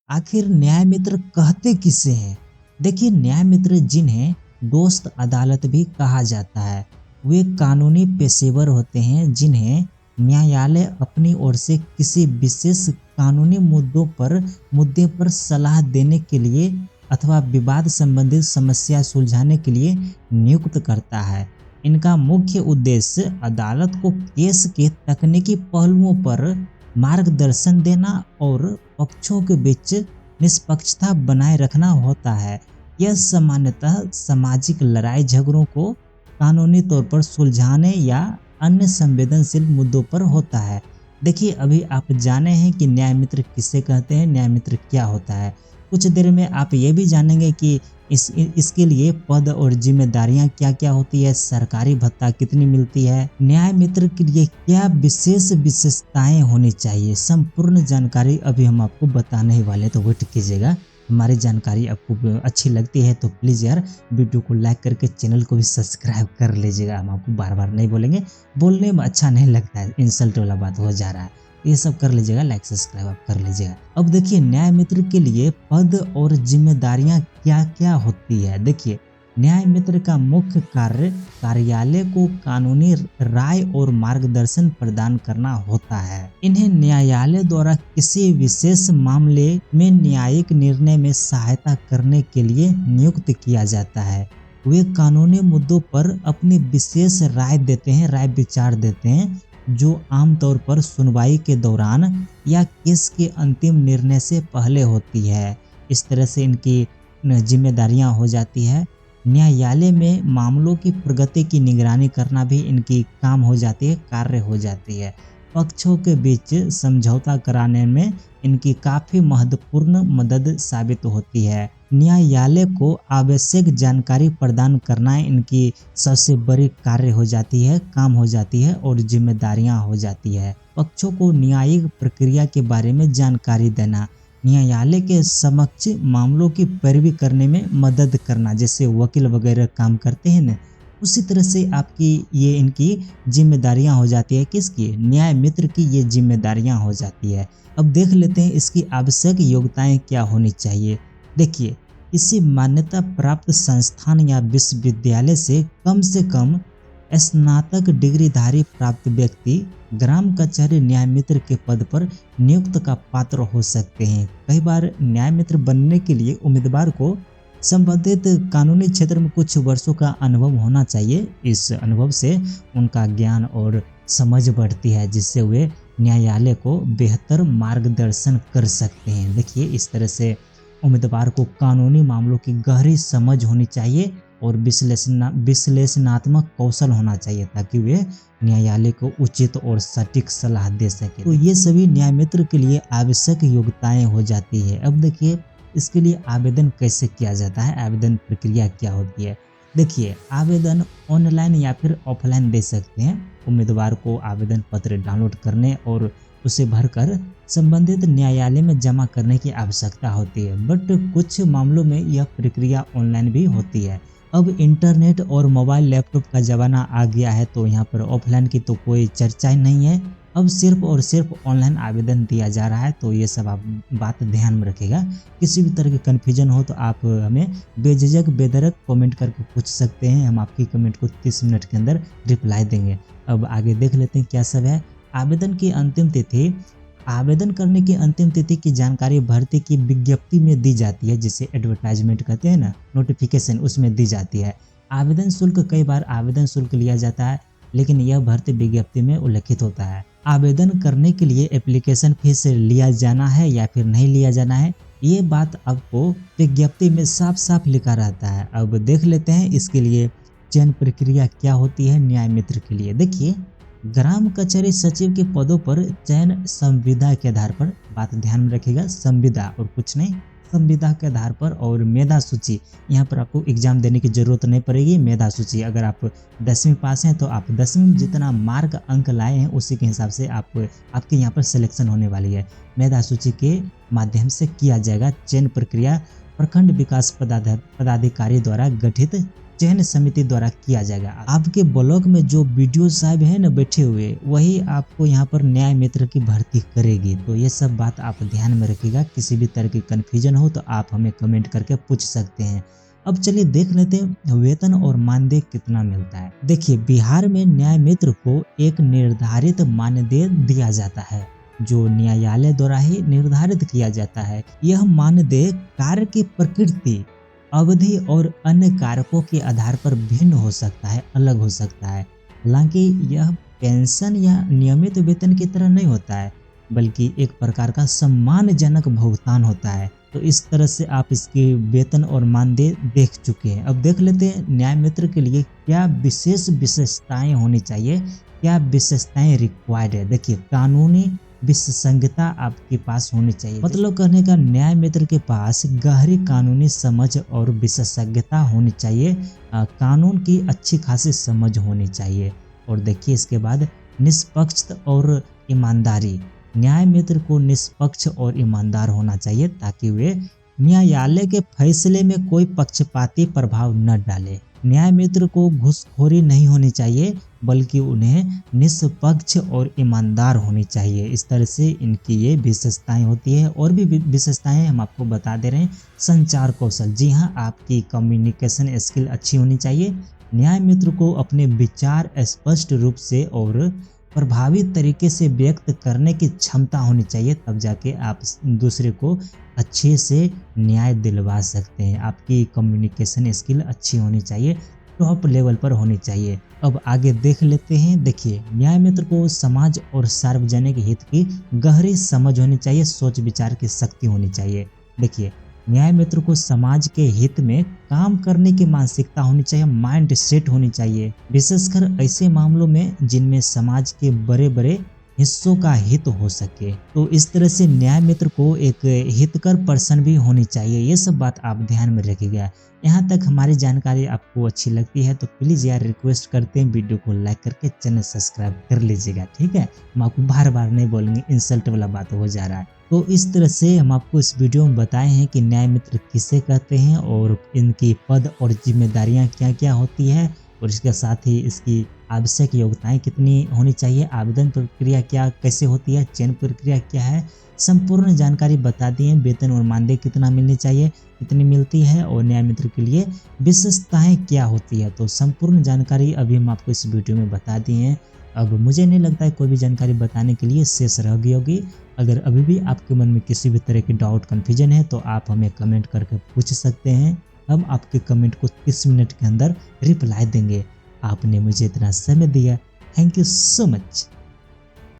आखिर न्याय मित्र कहते किसे हैं? देखिए, न्याय मित्र जिन्हें दोस्त अदालत भी कहा जाता है, वे कानूनी पेशेवर होते हैं जिन्हें न्यायालय अपनी ओर से किसी विशेष कानूनी मुद्दे पर सलाह देने के लिए अथवा विवाद संबंधित समस्या सुलझाने के लिए नियुक्त करता है। इनका मुख्य उद्देश्य अदालत को केस के तकनीकी पहलुओं पर मार्गदर्शन देना और पक्षों के बीच निष्पक्षता बनाए रखना होता है। यह सामान्यतः सामाजिक लड़ाई झगड़ों को कानूनी तौर पर सुलझाने या अन्य संवेदनशील मुद्दों पर होता है। देखिए, अभी आप जाने हैं कि न्याय मित्र किसे कहते हैं, न्याय मित्र क्या होता है। कुछ देर में आप ये भी जानेंगे कि इसके लिए पद और जिम्मेदारियां क्या क्या होती है, सरकारी भत्ता कितनी मिलती है, न्याय मित्र के लिए क्या विशेषताएं होनी चाहिए। संपूर्ण जानकारी अभी हम आपको बताने ही वाले, तो वेट कीजिएगा। हमारी जानकारी आपको अच्छी लगती है तो प्लीज़ यार वीडियो को लाइक करके चैनल को भी सब्सक्राइब कर लीजिएगा। हम आपको बार बार नहीं बोलेंगे, बोलने में अच्छा नहीं लगता है, इंसल्ट वाला बात हो जा रहा है। ये सब कर लीजिएगा, लाइक सब्सक्राइब आप कर लीजिएगा। अब देखिए, न्याय मित्र के लिए पद और जिम्मेदारियां क्या क्या होती है। देखिए, न्याय मित्र का मुख्य कार्य कार्यालय को कानूनी राय और मार्गदर्शन प्रदान करना होता है। इन्हें न्यायालय द्वारा किसी विशेष मामले में न्यायिक निर्णय में सहायता करने के लिए नियुक्त किया जाता है। वे कानूनी मुद्दों पर अपनी विशेष राय देते हैं, राय विचार देते हैं, जो आमतौर पर सुनवाई के दौरान या केस के अंतिम निर्णय से पहले होती है। इस तरह से इनकी जिम्मेदारियां हो जाती है। न्यायालय में मामलों की प्रगति की निगरानी करना भी इनकी काम हो जाती है, कार्य हो जाती है। पक्षों के बीच समझौता कराने में इनकी काफी महत्वपूर्ण मदद साबित होती है। न्यायालय को आवश्यक जानकारी प्रदान करना इनकी सबसे बड़ी कार्य हो जाती है, काम हो जाती है और जिम्मेदारियां हो जाती है। पक्षों को न्यायिक प्रक्रिया के बारे में जानकारी देना, न्यायालय के समक्ष मामलों की पैरवी करने में मदद करना, जैसे वकील वगैरह काम करते हैं ना, उसी तरह से आपकी ये इनकी जिम्मेदारियां हो जाती है। किसकी? न्याय मित्र की ये जिम्मेदारियां हो जाती है। अब देख लेते हैं इसकी आवश्यक योग्यताएं क्या होनी चाहिए। देखिए, किसी मान्यता प्राप्त संस्थान या विश्वविद्यालय से कम स्नातक डिग्रीधारी प्राप्त व्यक्ति ग्राम कचहरी न्याय मित्र के पद पर नियुक्त का पात्र हो सकते हैं। कई बार न्याय मित्र बनने के लिए उम्मीदवार को संबंधित कानूनी क्षेत्र में कुछ वर्षों का अनुभव होना चाहिए। इस अनुभव से उनका ज्ञान और समझ बढ़ती है, जिससे वे न्यायालय को बेहतर मार्गदर्शन कर सकते हैं। देखिए, इस तरह से उम्मीदवार को कानूनी मामलों की गहरी समझ होनी चाहिए और विश्लेषणात्मक कौशल होना चाहिए, ताकि वे न्यायालय को उचित और सटीक सलाह दे सके। तो ये सभी न्याय मित्र के लिए आवश्यक योग्यताएं हो जाती है। अब देखिए, इसके लिए आवेदन कैसे किया जाता है, आवेदन प्रक्रिया क्या होती है। देखिए, आवेदन ऑनलाइन या फिर ऑफलाइन दे सकते हैं। उम्मीदवार को आवेदन पत्र डाउनलोड करने और उसे भरकर संबंधित न्यायालय में जमा करने की आवश्यकता होती है, बट कुछ मामलों में यह प्रक्रिया ऑनलाइन भी होती है। अब इंटरनेट और मोबाइल लैपटॉप का ज़माना आ गया है, तो यहाँ पर ऑफलाइन की तो कोई चर्चा ही नहीं है। अब सिर्फ और सिर्फ ऑनलाइन आवेदन दिया जा रहा है, तो ये सब आप बात ध्यान में रखिएगा। किसी भी तरह की कन्फ्यूजन हो तो आप हमें बेझिझक बेधड़क कमेंट करके पूछ सकते हैं। हम आपकी कमेंट को 30 मिनट के अंदर रिप्लाई देंगे। अब आगे देख लेते हैं क्या सब है। आवेदन की अंतिम तिथि, आवेदन करने की अंतिम तिथि की जानकारी भर्ती की विज्ञप्ति में दी जाती है, जिसे एडवर्टाइजमेंट कहते हैं ना, नोटिफिकेशन, उसमें दी जाती है। आवेदन शुल्क, कई बार आवेदन शुल्क लिया जाता है, लेकिन यह भर्ती विज्ञप्ति में उल्लेखित होता है। आवेदन करने के लिए एप्लीकेशन फीस लिया जाना है या फिर नहीं लिया जाना है, ये बात आपको विज्ञप्ति में साफ साफ लिखा रहता है। अब देख लेते हैं इसके लिए चयन प्रक्रिया क्या होती है न्याय मित्र के लिए। देखिए, ग्राम कचहरी सचिव के पदों पर चयन संविदा के आधार पर, बात ध्यान में रखिएगा, संविदा और कुछ नहीं, संविदा के आधार पर। और मेधा सूची, यहाँ पर आपको एग्जाम देने की जरूरत नहीं पड़ेगी। मेधा सूची, अगर आप 10वीं पास हैं तो आप 10वीं में जितना मार्क अंक लाए हैं उसी के हिसाब से आपके यहाँ पर सिलेक्शन होने वाली है। मेधा सूची के माध्यम से किया जाएगा। चयन प्रक्रिया प्रखंड विकास पदाधिकारी द्वारा गठित चयन समिति द्वारा किया जाएगा। आपके ब्लॉक में जो बीडीओ साहब है ना बैठे हुए, वही आपको यहाँ पर न्याय मित्र की भर्ती करेगी। तो ये सब बात आप ध्यान में रखिएगा। किसी भी तरह की कन्फ्यूजन हो तो आप हमें कमेंट करके पूछ सकते हैं। अब चलिए देख लेते हैं वेतन और मानदेय कितना मिलता है। देखिए बिहार में न्याय मित्र को एक निर्धारित मानदेय दिया जाता है जो न्यायालय द्वारा ही निर्धारित किया जाता है। यह मानदेय कार्य की प्रकृति, अवधि और अन्य कारकों के आधार पर भिन्न हो सकता है, अलग हो सकता है। हालांकि यह पेंशन या नियमित वेतन की तरह नहीं होता है, बल्कि एक प्रकार का सम्मानजनक भुगतान होता है। तो इस तरह से आप इसके वेतन और मानदेय देख चुके हैं। अब देख लेते हैं न्याय मित्र के लिए क्या विशेष विशेषताएं होनी चाहिए, क्या विशेषताएं रिक्वायर्ड है। देखिए कानूनी विशेषज्ञता आपके पास होनी चाहिए। मतलब कहने का न्याय मित्र के पास गहरी कानूनी समझ और विशेषज्ञता होनी चाहिए। कानून की अच्छी खासी समझ होनी चाहिए। और देखिए इसके बाद निष्पक्ष और ईमानदारी। न्याय मित्र को निष्पक्ष और ईमानदार होना चाहिए ताकि वे न्यायालय के फैसले में कोई पक्षपाती प्रभाव न डाले। न्याय मित्र को घूसखोरी नहीं होनी चाहिए, बल्कि उन्हें निष्पक्ष और ईमानदार होनी चाहिए। इस तरह से इनकी ये विशेषताएं होती है। और भी विशेषताएं हम आपको बता दे रहे हैं। संचार कौशल, जी हाँ, आपकी कम्युनिकेशन स्किल अच्छी होनी चाहिए। न्याय मित्र को अपने विचार स्पष्ट रूप से और प्रभावी तरीके से व्यक्त करने की क्षमता होनी चाहिए, तब जाके आप दूसरे को अच्छे से न्याय दिलवा सकते हैं। आपकी कम्युनिकेशन स्किल अच्छी होनी चाहिए, टॉप लेवल पर होनी चाहिए। अब आगे देख लेते हैं। देखिए न्याय मित्र को समाज और सार्वजनिक हित की गहरी समझ होनी चाहिए, सोच विचार की शक्ति होनी चाहिए। देखिए न्याय मित्र को समाज के हित में काम करने की मानसिकता होनी चाहिए, माइंड सेट होनी चाहिए, विशेषकर ऐसे मामलों में जिनमें समाज के बड़े बड़े हिस्सों का हित हो सके। तो इस तरह से न्याय मित्र को एक हितकर पर्सन भी होनी चाहिए। ये सब बात आप ध्यान में रखिएगा। यहाँ तक हमारी जानकारी आपको अच्छी लगती है तो प्लीज यार रिक्वेस्ट करते हैं वीडियो को लाइक करके चैनल सब्सक्राइब कर लीजिएगा, ठीक है। हम आपको बार बार नहीं बोलेंगे, इंसल्ट वाला बात हो जा रहा है। तो इस तरह से हम आपको इस वीडियो में बताए हैं कि न्याय मित्र किसे कहते हैं और इनकी पद और जिम्मेदारियां क्या क्या होती है, और इसके साथ ही इसकी आवश्यक योग्यताएं कितनी होनी चाहिए, आवेदन प्रक्रिया क्या कैसे होती है, चयन प्रक्रिया क्या है, संपूर्ण जानकारी बता दी है। वेतन और मानदेय कितना मिलनी चाहिए, कितनी मिलती है, और न्याय मित्र के लिए विशेषताएं क्या होती है। तो संपूर्ण जानकारी अभी हम आपको इस वीडियो में बता दिए हैं। अब मुझे नहीं लगता है कोई भी जानकारी बताने के लिए शेष रह गई होगी। अगर अभी भी आपके मन में किसी भी तरह की डाउट कन्फ्यूजन है तो आप हमें कमेंट करके पूछ सकते हैं। हम आपके कमेंट को 30 मिनट के अंदर रिप्लाई देंगे। आपने मुझे इतना समय दिया, थैंक यू सो मच।